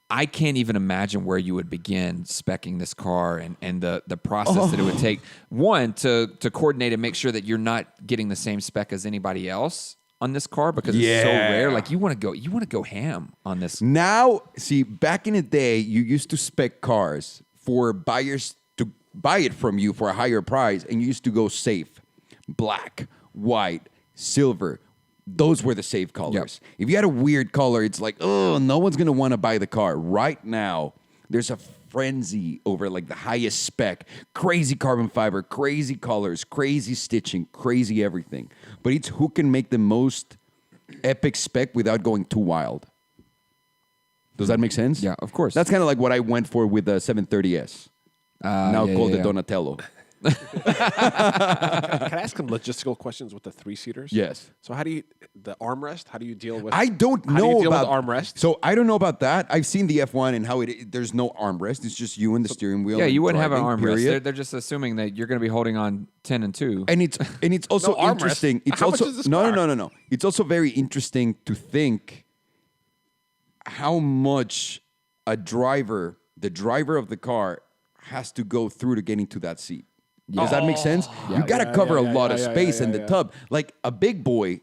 I can't even imagine where you would begin speccing this car and the process that it would take. One, to coordinate and make sure that you're not getting the same spec as anybody else on this car because it's so rare. Like you want to go ham on this. Now, see, back in the day, you used to spec cars for buyers to buy it from you for a higher price, and you used to go safe, black, white, silver. Those were the safe colors. If you had a weird color, it's like, oh, no one's going to want to buy the car. Right now, there's a frenzy over like the highest spec, crazy carbon fiber, crazy colors, crazy stitching, crazy everything. But it's who can make the most epic spec without going too wild. Does that make sense? Yeah, of course. That's kind of like what I went for with the 730S. Now called the Donatello. Can I ask some logistical questions with the 3-seaters? Yes. So how do you the armrest? How do you deal with? I don't how do know you deal about with armrest. So I don't know about that. I've seen the F1 and how there's no armrest. It's just you and the steering wheel. Yeah, and you wouldn't have an driving, armrest. period. They're just assuming that you're going to be holding on 10 and 2. And it's also No armrest. interesting. It's How much also is this no, car? no, no, no, no. It's also very interesting to think how much the driver of the car, has to go through to get into that seat. Does that make sense? You got to cover a lot of space in the tub. Like a big boy.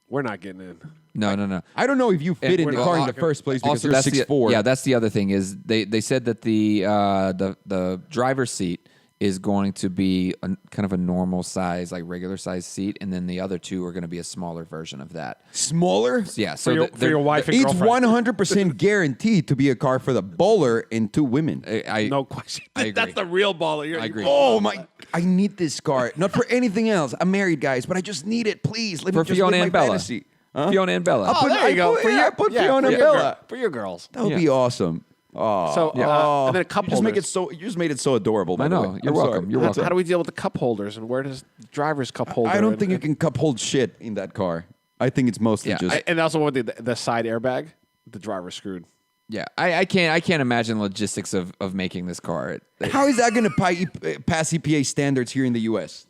We're not getting in. No. I don't know if you fit in we're the not- car in the first place because you're that's 6'4". Yeah, that's the other thing is they said that the driver's seat is going to be kind of a normal size, like regular size seat, and then the other two are going to be a smaller version of that. Smaller? Yeah, so For your wife and It's girlfriend. 100% guaranteed to be a car for the bowler and 2 women. No question. I agree. That's the real baller. I agree. Oh my! I need this car, not for anything else. I'm married, guys, but I just need it. Please let me For just Fiona live and my Bella. fantasy. Huh? Fiona and Bella. Oh, there you go. I put Fiona and Bella. For your girls. That would be awesome. Oh, So, and then a cup you just make holders. it so. You just made it so adorable. By I the know. way. You're I'm welcome. sorry. You're welcome. How do we deal with the cup holders, and where does the driver's cup holder? I don't think you can cup hold shit in that car. I think it's mostly Yeah, just. And also with the side airbag, the driver's screwed. Yeah, I can't imagine logistics of making this car. How is that going to pass EPA standards here in the U.S.?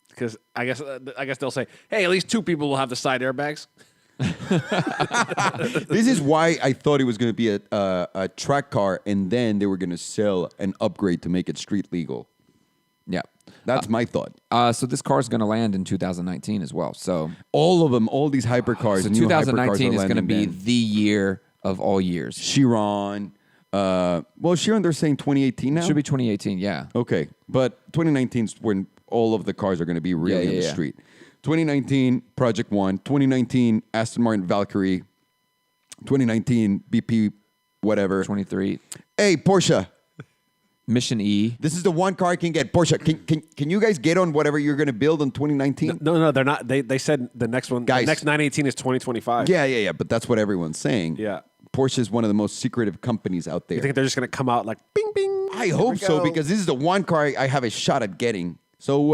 Because I guess they'll say, hey, at least 2 people will have the side airbags. This is why I thought it was going to be a track car, and then they were going to sell an upgrade to make it street legal. Yeah. That's my thought. So this car is going to land in 2019 as well. So All of them, all these hypercars. so new 2019 hypercars is going to landing be then. the year of all years. Chiron. Well, Chiron, they're saying 2018 now. Should be 2018. Yeah. Okay, but 2019 is when all of the cars are going to be really on the street. 2019, Project One. 2019, Aston Martin Valkyrie. 2019, BP, whatever. 23. Hey, Porsche. Mission E. This is the one car I can get. Porsche, can you guys get on whatever you're going to build in 2019? No, they're not. They said the next one, Guys. the next 918 is 2025. Yeah, but that's what everyone's saying. Yeah. Porsche is one of the most secretive companies out there. You think they're just going to come out like bing, bing? I here hope we so go. because this is the one car I have a shot at getting. So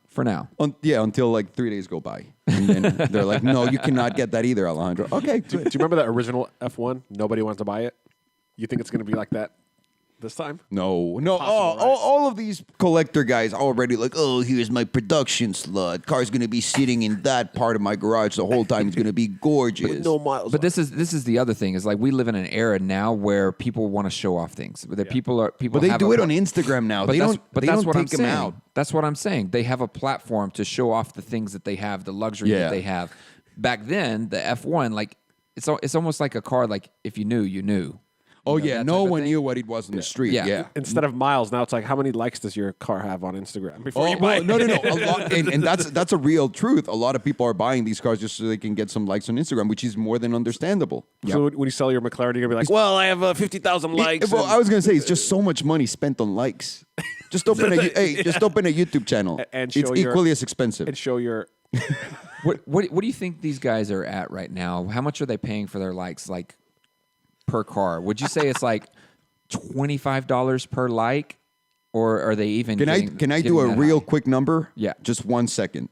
For now. until like 3 days go by, and then they're like, "No, you cannot get that either, Alejandro." Okay, Do you remember the original F1? Nobody wants to buy it. You think it's going to be like that this time? no. Possible, right? All of these collector guys already like, "Oh, here's my production slot. Car's gonna be sitting in that part of my garage the whole time. It's gonna be gorgeous." No miles. But this is the other thing is like we live in an era now where people want to show off things. That people but they have do a- it on Instagram now. But They that's, don't. But they that's don't what I'm take them saying. out. That's what I'm saying. They have a platform to show off the things that they have, the luxury Yeah. that they have. Back then, the F1, like it's almost like a car. Like if you knew, you knew. Oh You know, yeah, that no type of one thing. knew what it was on the street. Yeah. Yeah. Instead of miles, now it's like, how many likes does your car have on Instagram before Oh, you buy well, it? no. A lot, and that's a real truth. A lot of people are buying these cars just so they can get some likes on Instagram, which is more than understandable. So when you sell your McLaren, you're going to be like, well, I have 50,000 likes. Well, and- I was gonna say it's just so much money spent on likes. Just open just open a YouTube channel. And it's show your- equally as expensive. and show your... What do you think these guys are at right now? How much are they paying for their likes, like per car? Would you say it's like $25 per like, or are they even? Can I getting do a that real high? quick number? Yeah. Just 1 second.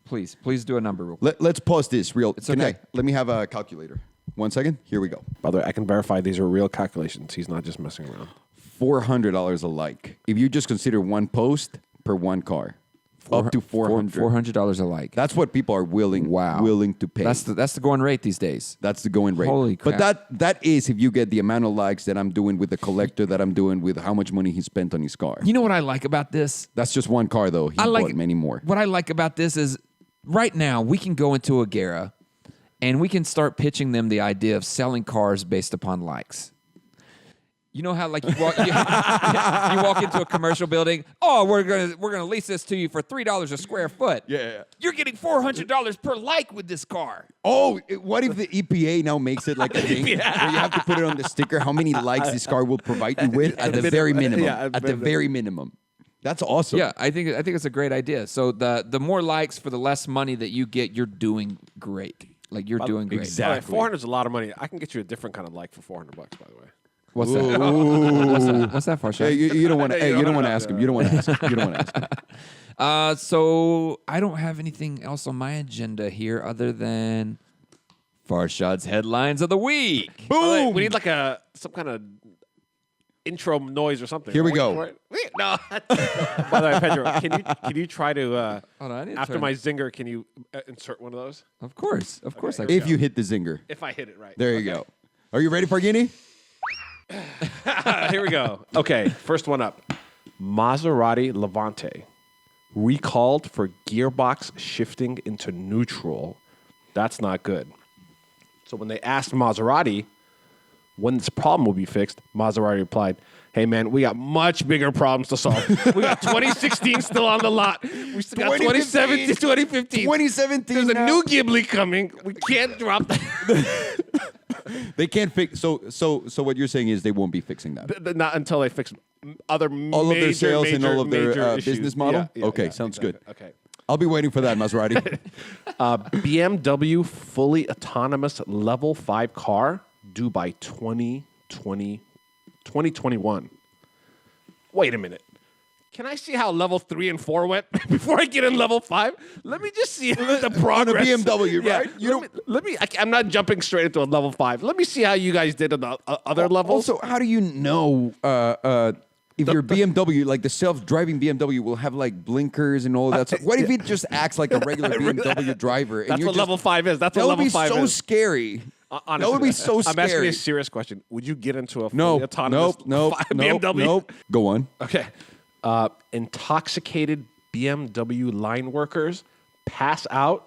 Please do a number real quick. Let's pause this real. It's okay. Let me have a calculator. 1 second. Here we go. By the way, I can verify these are real calculations. He's not just messing around. $400 a like. If you just consider one post per one car, up to 400. $400 a like. That's what people are willing to pay. That's the going rate these days. That's the going rate. Holy crap. But that is if you get the amount of likes that I'm doing with the collector, that I'm doing with how much money he spent on his car. You know what I like about this? That's just one car though. He bought many more. What I like about this is right now we can go into a Gara and we can start pitching them the idea of selling cars based upon likes. You know how like you walk into a commercial building. Oh, we're gonna lease this to you for $3 a square foot. Yeah. You're getting $400 per like with this car. Oh, what if the EPA now makes it like a thing where you have to put it on the sticker how many likes this car will provide you with at the very minimum? Yeah, at the very minimum. That's awesome. Yeah, I think it's a great idea. So the more likes for the less money that you get, you're doing great. Like you're doing great. exactly. All right, 400 is a lot of money. I can get you a different kind of like for $400, by the way. What's that? What's that, Farshad? Hey, you don't want to. You don't want to ask him. You don't want to ask him. You don't want to ask him. So I don't have anything else on my agenda here other than Farshad's headlines of the week. Boom! We need like some kind of intro noise or something. Here we Wait go. for it. No. By the way, Pedro, can you try to Hold on, I need to after turn- my zinger? Can you insert one of those? Of course, I can. If you hit the zinger, If I hit it right. there you go. Are you ready for Guinea? Here we go. Okay, first one up. Maserati Levante recalled for gearbox shifting into neutral. That's not good. So when they asked Maserati when this problem will be fixed, Maserati replied, "Hey man, we got much bigger problems to solve. We got 2016 still on the lot. We still got 2017, 2015. 2017. There's a now. new Ghibli coming. We can't drop that." They can't fix. So what you're saying is they won't be fixing that. Not until they fix other All of their sales and all of their major issues. business model? Yeah, Okay, yeah, sounds exactly. good. Okay. I'll be waiting for that, Maserati. BMW fully autonomous level 5 car due by 2021. Wait a minute. Can I see how level 3 and 4 went before I get in level 5? Let me just see the progress. BMW, Yeah, right? I'm not jumping straight into a level 5. Let me see how you guys did on the other levels. Also, how do you know if your BMW, like the self-driving BMW, will have like blinkers and all that stuff? What if it just acts like a regular BMW driver? And That's you're what just, level 5 is. That's that what would level be 5 so is. scary. Honestly, that would be so I'm asking you scary. a serious question. Would you get into a fully No, autonomous BMW? nope. Go on. Okay. Intoxicated BMW line workers pass out,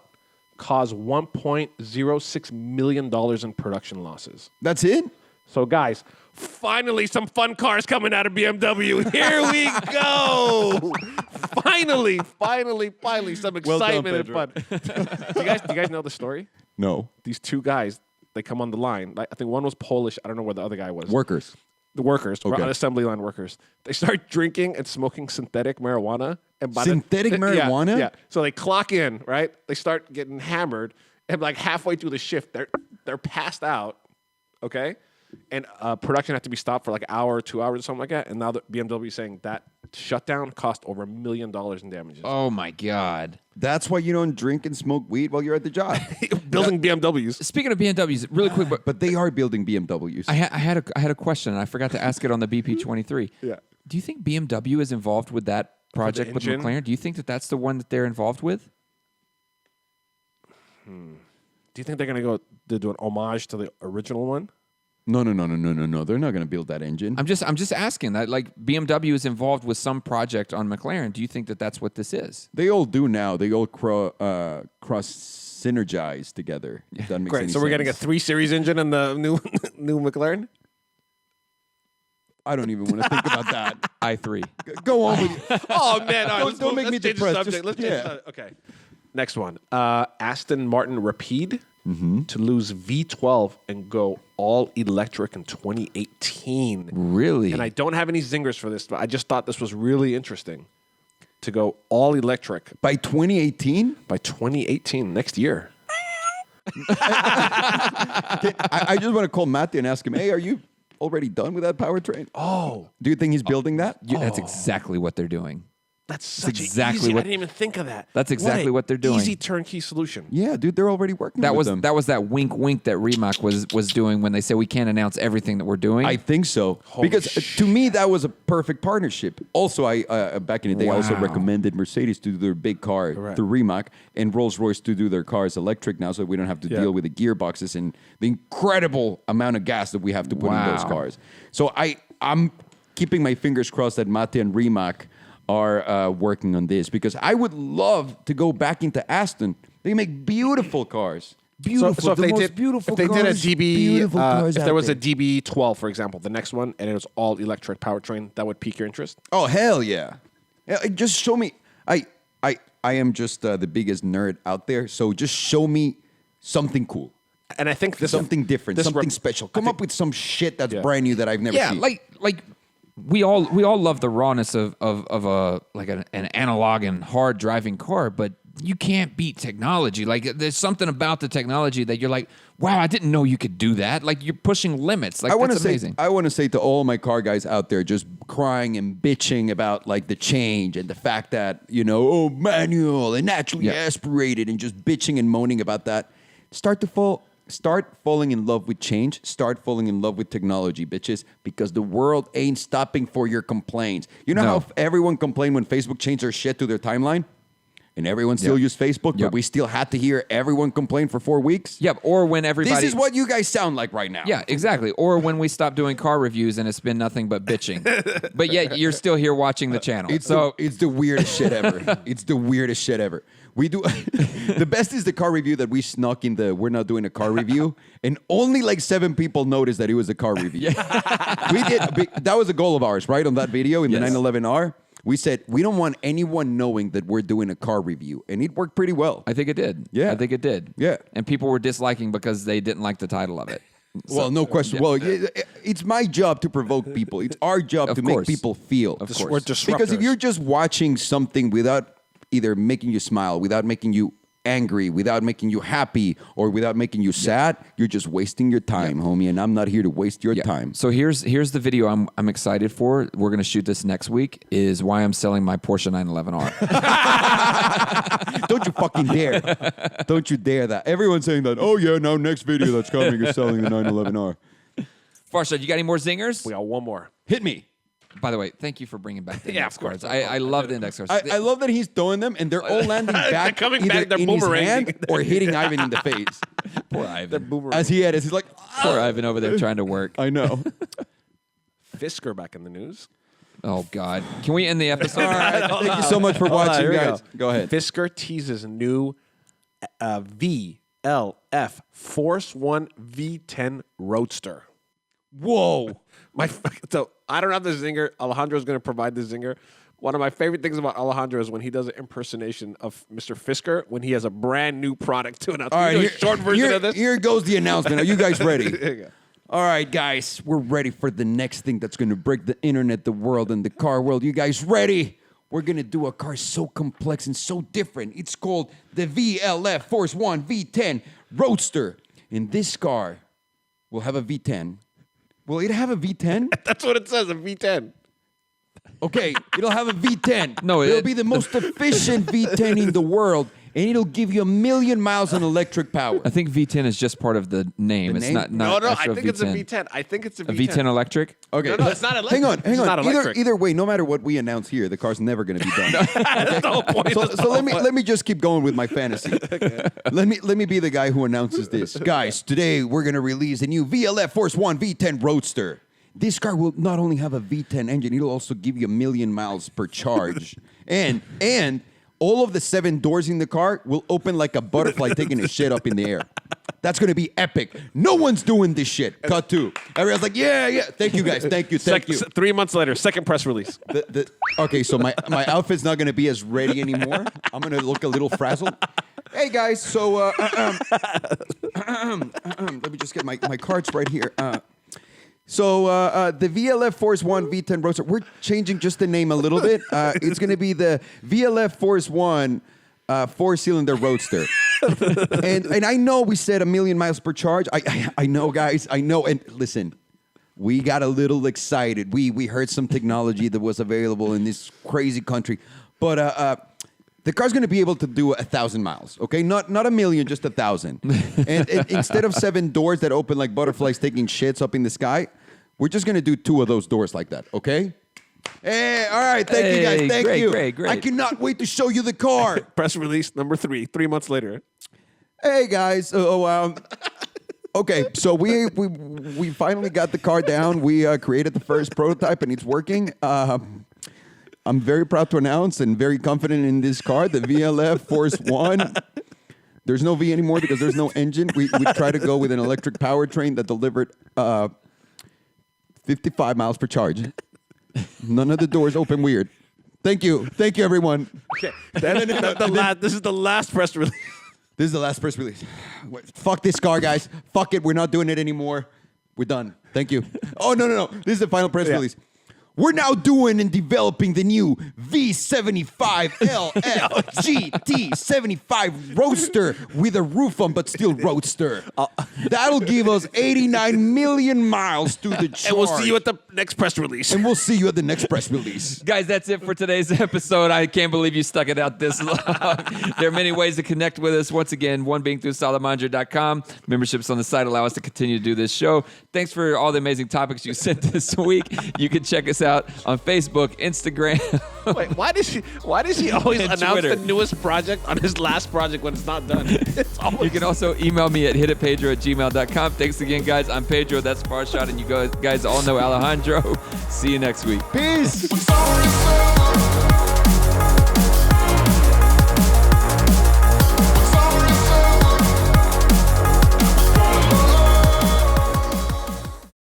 cause $1.06 million in production losses. That's it? So, guys, finally some fun cars coming out of BMW. Here we go. finally, some excitement and fun. do you guys know the story? No. These two guys, they come on the line. I think one was Polish. I don't know where the other guy was. Workers. The workers, Okay. on assembly line workers, they start drinking and smoking synthetic marijuana. And by Synthetic marijuana? Yeah. So they clock in, right? They start getting hammered, and like halfway through the shift, they're passed out. Okay, and production had to be stopped for like an hour or 2 hours or something like that. And now the BMW is saying that shutdown cost over $1 million in damages. Oh my God. That's why you don't drink and smoke weed while you're at the job. Building BMWs. Speaking of BMWs, really quick, But they are building BMWs. I had a question, and I forgot to ask it on the BP23. Yeah. Do you think BMW is involved with that project with engine? McLaren? Do you think that that's the one that they're involved with? Do you think they're gonna do an homage to the original one? No. They're not going to build that engine. I'm just asking that. Like BMW is involved with some project on McLaren. Do you think that that's what this is? They all do now. They all cross synergize together. If that makes Great. any So we're getting a sense. 3 Series engine in the new McLaren. I don't even want to think about that. i3. Go on with you. Oh man! All right, Don't make me change the depressed. subject. Just- Let's change yeah. the subject. Okay. Next one. Aston Martin Rapide to lose V12 and go all electric in 2018. Really? And I don't have any zingers for this, but I just thought this was really interesting to go all electric By 2018, by 2018, next year. I just want to call Matthew and ask him, hey, are you already done with that powertrain? Oh, Do you think he's building that? That's exactly what they're doing. that's such exactly easy. what- I didn't even think of that. That's exactly what they're doing. Easy turnkey solution. Yeah, dude, they're already working That with was them. that wink wink that Rimac was doing when they said we can't announce everything that we're doing. I think so. Holy because to me, that was a perfect partnership. Also, I back in the day, I also Wow. recommended Mercedes to do their big car Correct. through Rimac and Rolls-Royce to do their cars electric now so we don't have to Yeah. deal with the gearboxes and the incredible amount of gas that we have to put in those Wow. cars. So I'm keeping my fingers crossed that Mate and Rimac are working on this because I would love to go back into Aston. They make beautiful cars. Beautiful. So if the they most did, beautiful if they did a cars, DB, beautiful cars if out there was a there. DB12, for example, the next one, and it was all electric powertrain, that would pique your interest. Oh hell yeah! Just show me. I am just the biggest nerd out there. So just show me something cool, And I think this something different, this something rep- special. I Come think- up with some shit that's Yeah. brand new that I've never Yeah, seen. like we all love the rawness of a like an analog and hard driving car, but you can't beat technology. Like there's something about the technology that you're like, wow, I didn't know you could do that. Like you're pushing limits. Like I want to that's say, amazing. I want to say to all my car guys out there, just crying and bitching about like the change and the fact that oh manual and naturally Yeah. aspirated and just bitching and moaning about that. Start falling in love with change. Start falling in love with technology, bitches, because the world ain't stopping for your complaints. You know No. how everyone complained when Facebook changed their shit to their timeline? And everyone still Yeah. used Facebook, Yeah. but we still had to hear everyone complain for 4 weeks? Yep. Or when everybody. This is what you guys sound like right now. Yeah, exactly. Or when we stop doing car reviews and it's been nothing but bitching, but yet you're still here watching the channel. It's so it's the weirdest shit ever. It's the weirdest shit ever. We do the best is the car review that we snuck in the we're not doing a car review, and only like 7 people noticed that it was a car review. We did that was a goal of ours, right? On that video in the Yes. 911R. We said we don't want anyone knowing that we're doing a car review, and it worked pretty well. I think it did. Yeah. I think it did. Yeah. And people were disliking because they didn't like the title of it. Well, no question. yeah. Well, it's my job to provoke people. It's our job Of to course. make people feel. Of course. We're Because if disruptors. you're just watching something without either making you smile, without making you angry, without making you happy, or without making you sad, you're just wasting your time, homie. And I'm not here to waste your Yeah. time. So here's the video I'm excited for. We're gonna shoot this next week. Is why I'm selling my Porsche 911R. Don't you fucking dare. Don't you dare that. Everyone's saying that, oh yeah, now next video that's coming is selling the 911R. Farshad, you got any more zingers? We got one more. Hit me. By the way, thank you for bringing back the Yeah, index of course. cards. I love the index cards. I love that he's throwing them and they're all landing back coming either back, they're in his boomeranging. hand or hitting Ivan in the face. Poor Ivan. As he had it, he's like, Poor Ivan over there trying to work. I know. Fisker back in the news. Oh God! Can we end the episode? All right, thank you so much for watching, here we guys. Go ahead. Fisker teases new VLF Force 1 V10 Roadster. Whoa. So I don't have the zinger. Alejandro's going to provide the zinger. One of my favorite things about Alejandro is when he does an impersonation of Mr. Fisker when he has a brand new product to announce. All right, Can you here, do a short version here- of this. here goes the announcement. Are you guys ready? There you go. All right, guys, we're ready for the next thing that's going to break the internet, the world, and the car world. You guys ready? We're going to do a car so complex and so different. It's called the VLF Force 1 V10 Roadster. And this car will have a V10. Will it have a V10? That's what it says, a V10. Okay, it'll have a V10. No, it'll it- be the most efficient V10 in the world, and it'll give you 1,000,000 miles on electric power. I think V10 is just part of the name. The It's name? not. No, I actual think it's a V10. I think it's a A V10. V10 electric. Okay, No, it's not electric. Hang on, It's hang on. not Either, electric. either way, no matter what we announce here, the car's never going to be done. That's the whole point. So let me just keep going with my fantasy. Let me be the guy who announces this. Guys, today we're going to release a new VLF Force 1 V10 Roadster. This car will not only have a V10 engine, it'll also give you 1,000,000 miles per charge. and all of the 7 doors in the car will open like a butterfly taking a shit up in the air. That's going to be epic. No one's doing this shit. Cut 2. Everyone's like, yeah. Thank you, guys. Thank you. 3 months later, second press release. Okay, so my outfit's not going to be as ready anymore. I'm going to look a little frazzled. Hey, guys, so let me just get my cards right here. So the VLF Force 1 V10 Roadster, we're changing just the name a little bit. It's going to be the VLF Force 1 4-cylinder Roadster. and I know we said 1,000,000 miles per charge. I know, guys. I know. And listen, we got a little excited. We heard some technology that was available in this crazy country. But the car's going to be able to do 1,000 miles, okay? Not 1,000,000, just 1,000. and instead of 7 doors that open like butterflies taking shits up in the sky, we're just going to do 2 of those doors like that, okay? Hey, all right. Thank you, guys. Hey, Thank great, you. great. I cannot wait to show you the car. Press release number 3, 3 months later. Hey, guys. Okay, so we finally got the car down. We created the first prototype, and it's working. I'm very proud to announce and very confident in this car, the VLF Force 1. There's no V anymore because there's no engine. We try to go with an electric powertrain that delivered 55 miles per charge. None of the doors open weird. Thank you, everyone. Okay. This is the last press release. This is the last press release. Fuck this car, guys. Fuck it. We're not doing it anymore. We're done. Thank you. Oh, no. This is the final press release. We're now doing and developing the new V75 LF GT75 Roadster with a roof on, but still Roadster. That'll give us 89 million miles to the charge. And we'll see you at the next press release. Guys, that's it for today's episode. I can't believe you stuck it out this long. There are many ways to connect with us. Once again, one being through Salomondrin.com. Memberships on the site allow us to continue to do this show. Thanks for all the amazing topics you sent this week. You can check us out on Facebook, Instagram. Wait, why does he always And announce Twitter. the newest project on his last project when it's not done? It's always You can also email me at hititpedro@gmail.com. Thanks again, guys. I'm Pedro. That's Farshad. And you guys all know Alejandro. See you next week. Peace. I'm sorry, sir.